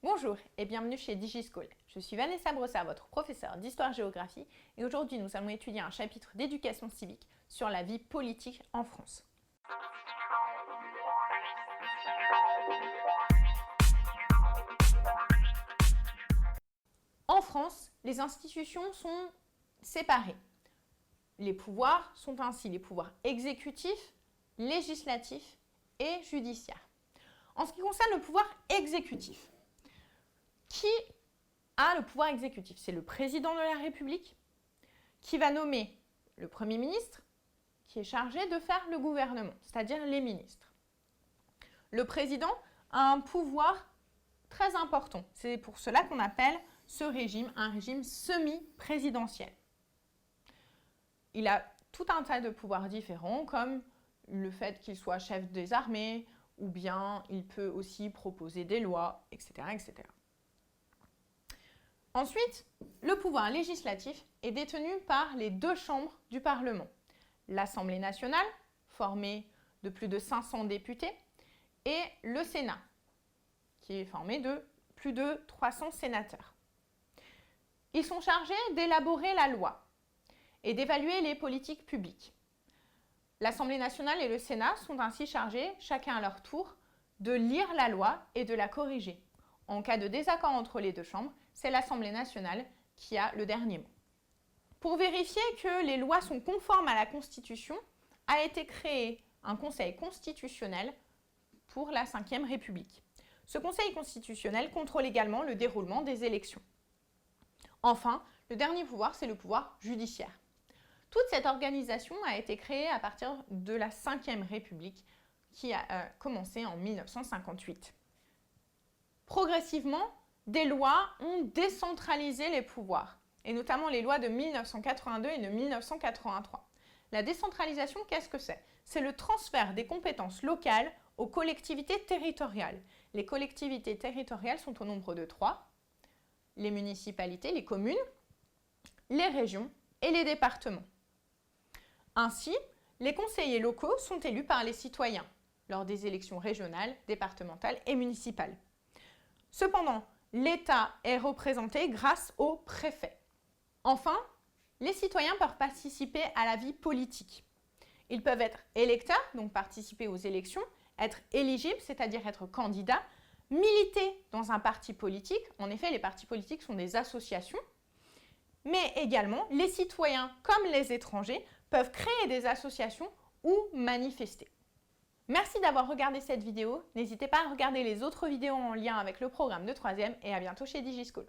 Bonjour et bienvenue chez DigiSchool. Je suis Vanessa Brossard, votre professeure d'histoire-géographie et aujourd'hui nous allons étudier un chapitre d'éducation civique sur la vie politique en France. En France, les institutions sont séparées. Les pouvoirs sont ainsi les pouvoirs exécutifs, législatifs et judiciaires. En ce qui concerne le pouvoir exécutif, qui a le pouvoir exécutif? C'est le président de la République qui va nommer le Premier ministre qui est chargé de faire le gouvernement, c'est-à-dire les ministres. Le président a un pouvoir très important. C'est pour cela qu'on appelle ce régime un régime semi-présidentiel. Il a tout un tas de pouvoirs différents, comme le fait qu'il soit chef des armées, ou bien il peut aussi proposer des lois, etc., etc. Ensuite, le pouvoir législatif est détenu par les deux chambres du Parlement. L'Assemblée nationale, formée de plus de 500 députés, et le Sénat, qui est formé de plus de 300 sénateurs. Ils sont chargés d'élaborer la loi et d'évaluer les politiques publiques. L'Assemblée nationale et le Sénat sont ainsi chargés, chacun à leur tour, de lire la loi et de la corriger. En cas de désaccord entre les deux chambres, c'est l'Assemblée nationale qui a le dernier mot. Pour vérifier que les lois sont conformes à la Constitution, a été créé un Conseil constitutionnel pour la Ve République. Ce Conseil constitutionnel contrôle également le déroulement des élections. Enfin, le dernier pouvoir, c'est le pouvoir judiciaire. Toute cette organisation a été créée à partir de la Ve République qui a commencé en 1958. Progressivement, des lois ont décentralisé les pouvoirs, et notamment les lois de 1982 et de 1983. La décentralisation, qu'est-ce que c'est? C'est le transfert des compétences locales aux collectivités territoriales. Les collectivités territoriales sont au nombre de 3, les municipalités, les communes, les régions et les départements. Ainsi, les conseillers locaux sont élus par les citoyens lors des élections régionales, départementales et municipales. Cependant, l'État est représenté grâce au préfet. Enfin, les citoyens peuvent participer à la vie politique. Ils peuvent être électeurs, donc participer aux élections, être éligibles, c'est-à-dire être candidats, militer dans un parti politique. En effet, les partis politiques sont des associations. Mais également, les citoyens comme les étrangers peuvent créer des associations ou manifester. Merci d'avoir regardé cette vidéo. N'hésitez pas à regarder les autres vidéos en lien avec le programme de 3e et à bientôt chez DigiSchool.